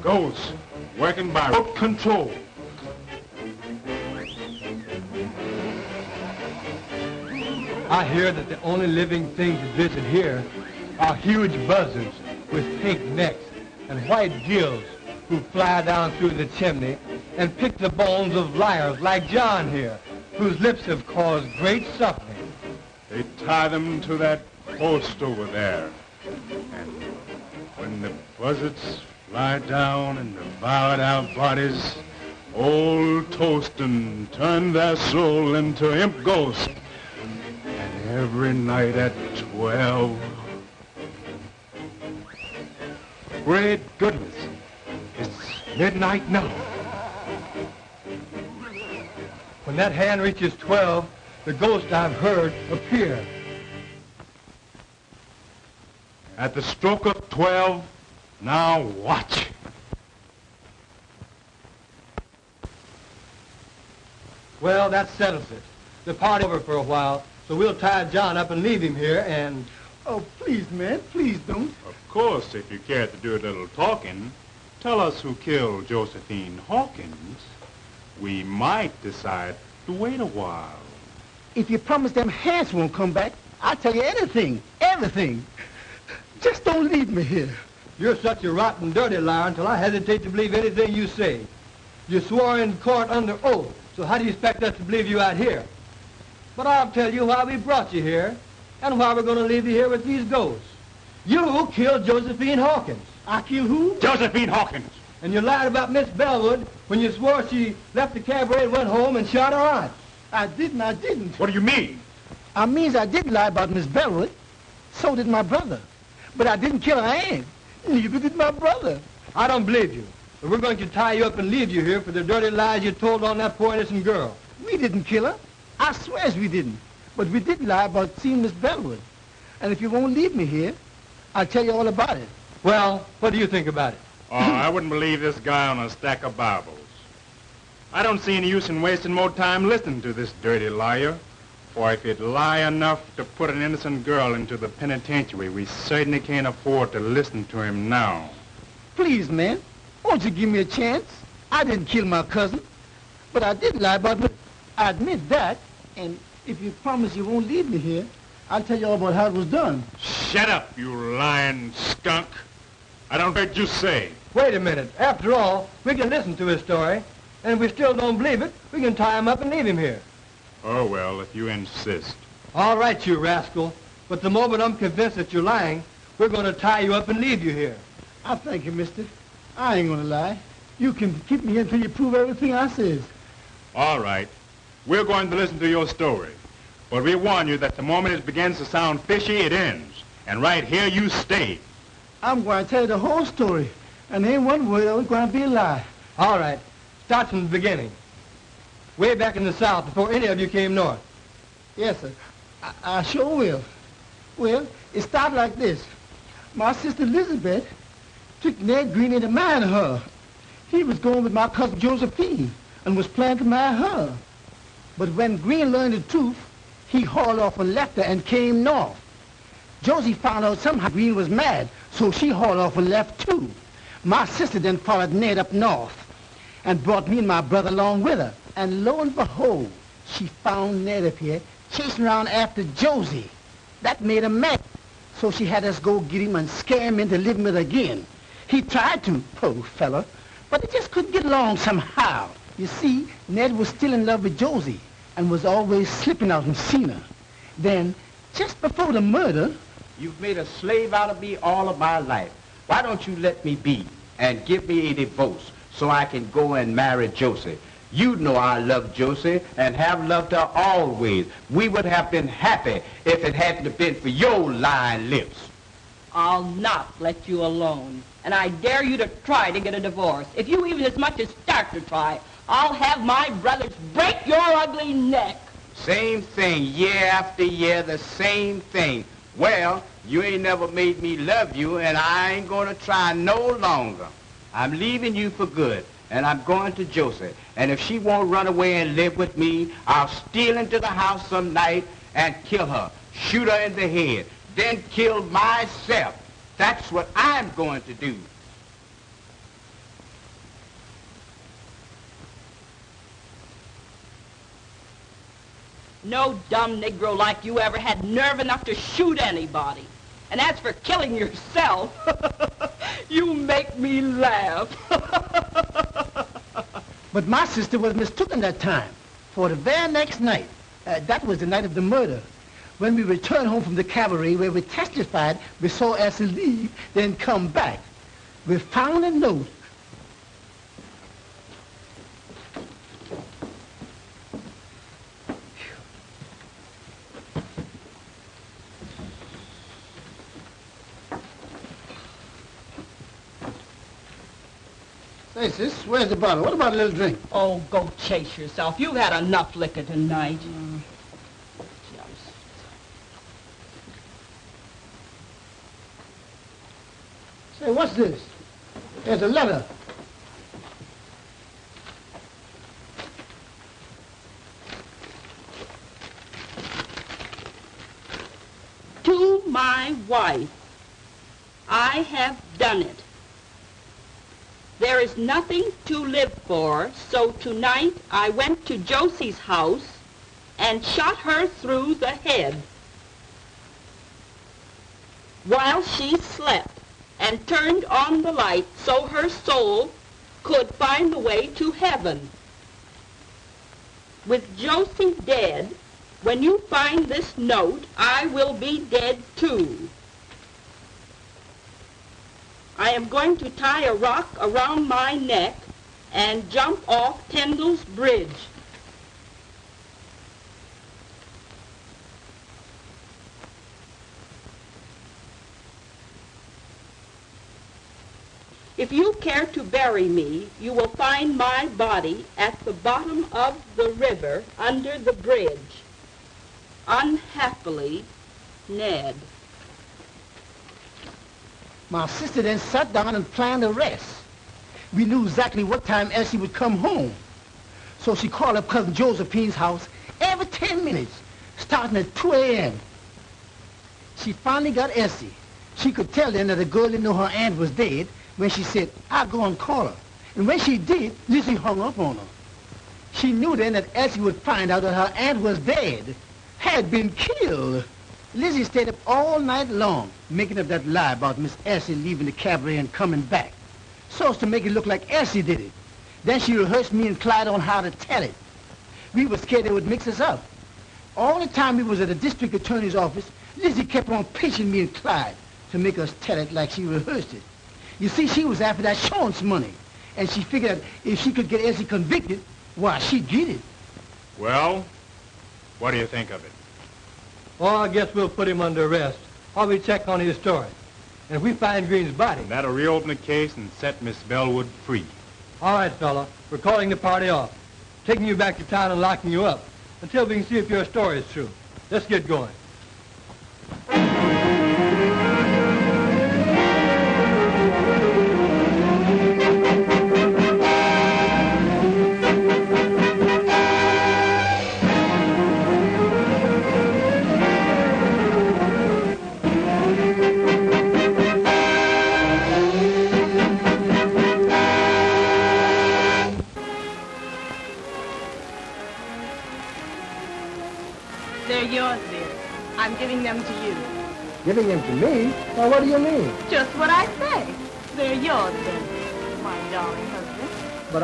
Ghosts working by remote control. I hear that the only living things to visit here are huge buzzards with pink necks and white gills who fly down through the chimney and pick the bones of liars like John here, whose lips have caused great suffering. They tie them to that post over there. And when the buzzards fly down and devour our bodies, old Thornton turned their soul into imp ghosts. And every night at 12. Great goodness, it's midnight now. When that hand reaches 12, the ghost I've heard appear. At the stroke of 12, now watch. Well, that settles it. The party's over for a while, so we'll tie John up and leave him here and... Oh, please, man, please don't. Of course, if you care to do a little talking, tell us who killed Josephine Hawkins. We might decide to wait a while. If you promise them hands won't come back, I'll tell you anything, everything. Just don't leave me here. You're such a rotten, dirty liar until I hesitate to believe anything you say. You swore in court under oath, so how do you expect us to believe you out here? But I'll tell you why we brought you here, and why we're going to leave you here with these ghosts. You killed Josephine Hawkins. I killed who? Josephine Hawkins. And you lied about Miss Bellwood when you swore she left the cabaret and went home and shot her aunt. I didn't. What do you mean? I means I did lie about Miss Bellwood. So did my brother. But I didn't kill her aunt. Neither did my brother. I don't believe you. But we're going to tie you up and leave you here for the dirty lies you told on that poor innocent girl. We didn't kill her. I swears we didn't. But we did lie about seeing Miss Bellwood. And if you won't leave me here, I'll tell you all about it. Well, what do you think about it? Oh, I wouldn't believe this guy on a stack of Bibles. I don't see any use in wasting more time listening to this dirty liar. For if he'd lie enough to put an innocent girl into the penitentiary, we certainly can't afford to listen to him now. Please, man, won't you give me a chance? I didn't kill my cousin, but I did lie about it. I admit that, and if you promise you won't leave me here, I'll tell you all about how it was done. Shut up, you lying skunk. I don't heard you say. Wait a minute. After all, we can listen to his story, and if we still don't believe it, we can tie him up and leave him here. Oh, well, if you insist. All right, you rascal. But the moment I'm convinced that you're lying, we're going to tie you up and leave you here. I thank you, mister. I ain't gonna lie. You can keep me here until you prove everything I says. All right. We're going to listen to your story. But we warn you that the moment it begins to sound fishy, it ends. And right here you stay. I'm going to tell you the whole story. And ain't one word of it going to be a lie. All right. Start from the beginning. Way back in the South, before any of you came north. Yes, sir. I sure will. Well, it started like this. My sister Elizabeth took Ned Green into marrying her. He was going with my cousin Josephine and was planning to marry her. But when Green learned the truth, he hauled off and left her and came north. Josie found out somehow Green was mad, so she hauled off and left too. My sister then followed Ned up north and brought me and my brother along with her. And lo and behold, she found Ned up here chasing around after Josie. That made her mad. So she had us go get him and scare him into living with her again. He tried to, poor fella, but he just couldn't get along somehow. You see, Ned was still in love with Josie and was always slipping out and seen her. Then, just before the murder... You've made a slave out of me all of my life. Why don't you let me be and give me a divorce so I can go and marry Josie? You know I love Josie and have loved her always. We would have been happy if it hadn't been for your lying lips. I'll not let you alone. And I dare you to try to get a divorce. If you even as much as start to try, I'll have my brothers break your ugly neck. Same thing, year after year, the same thing. Well, you ain't never made me love you, and I ain't gonna try no longer. I'm leaving you for good, and I'm going to Josie. And if she won't run away and live with me, I'll steal into the house some night and kill her, shoot her in the head, then kill myself. That's what I'm going to do. No dumb Negro like you ever had nerve enough to shoot anybody. And as for killing yourself, you make me laugh. But my sister was mistaken that time. For the very next night, that was the night of the murder, when we returned home from the cabaret where we testified we saw Elsie leave, then come back. We found a note. Say, sis, where's the bottle? What about a little drink? Oh, go chase yourself. You've had enough liquor tonight. Say, what's this? There's a letter. To my wife, I have done it. There is nothing to live for, so tonight I went to Josie's house and shot her through the head while she slept and turned on the light so her soul could find the way to heaven. With Josie dead, when you find this note, I will be dead too. I am going to tie a rock around my neck and jump off Tyndall's Bridge. If you care to bury me, you will find my body at the bottom of the river under the bridge. Unhappily, Ned. My sister then sat down and planned the rest. We knew exactly what time Elsie would come home. So she called up Cousin Josephine's house every 10 minutes, starting at 2 a.m. She finally got Elsie. She could tell then that the girl didn't know her aunt was dead when she said, I'll go and call her. And when she did, Lizzie hung up on her. She knew then that Elsie would find out that her aunt was dead, had been killed. Lizzie stayed up all night long, making up that lie about Miss Elsie leaving the cabaret and coming back, so as to make it look like Elsie did it. Then she rehearsed me and Clyde on how to tell it. We were scared they would mix us up. All the time we was at the district attorney's office, Lizzie kept on pinching me and Clyde to make us tell it like she rehearsed it. You see, she was after that insurance money, and she figured that if she could get Elsie convicted, why, she'd get it. Well, what do you think of it? Well, I guess we'll put him under arrest while we check on his story. And if we find Green's body... That'll reopen the case and set Miss Bellwood free. All right, fella. We're calling the party off, taking you back to town and locking you up until we can see if your story is true. Let's get going. They're yours, dear. I'm giving them to you. Giving them to me? Now, what do you mean? Just what I say. They're yours, then, my darling husband. But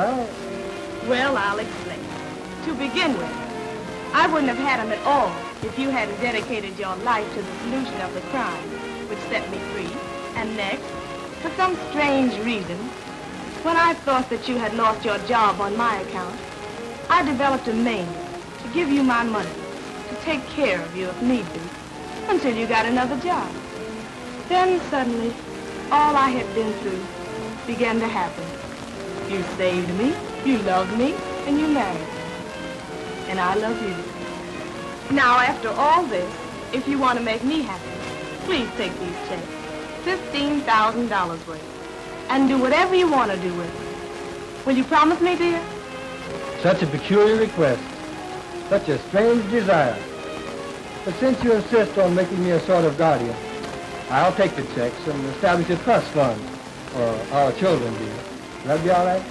Well, I'll explain. To begin with, I wouldn't have had them at all if you hadn't dedicated your life to the solution of the crime, which set me free. And next, for some strange reason, when I thought that you had lost your job on my account, I developed a maid to give you my money, to take care of you if need be, until you got another job. Then suddenly, all I had been through began to happen. You saved me, you loved me, and you married me. And I love you. Now, after all this, if you want to make me happy, please take these checks, $15,000 worth, and do whatever you want to do with it. Will you promise me, dear? Such a peculiar request. Such a strange desire. But since you insist on making me a sort of guardian, I'll take the checks and establish a trust fund for our children, dear. Will that be all right?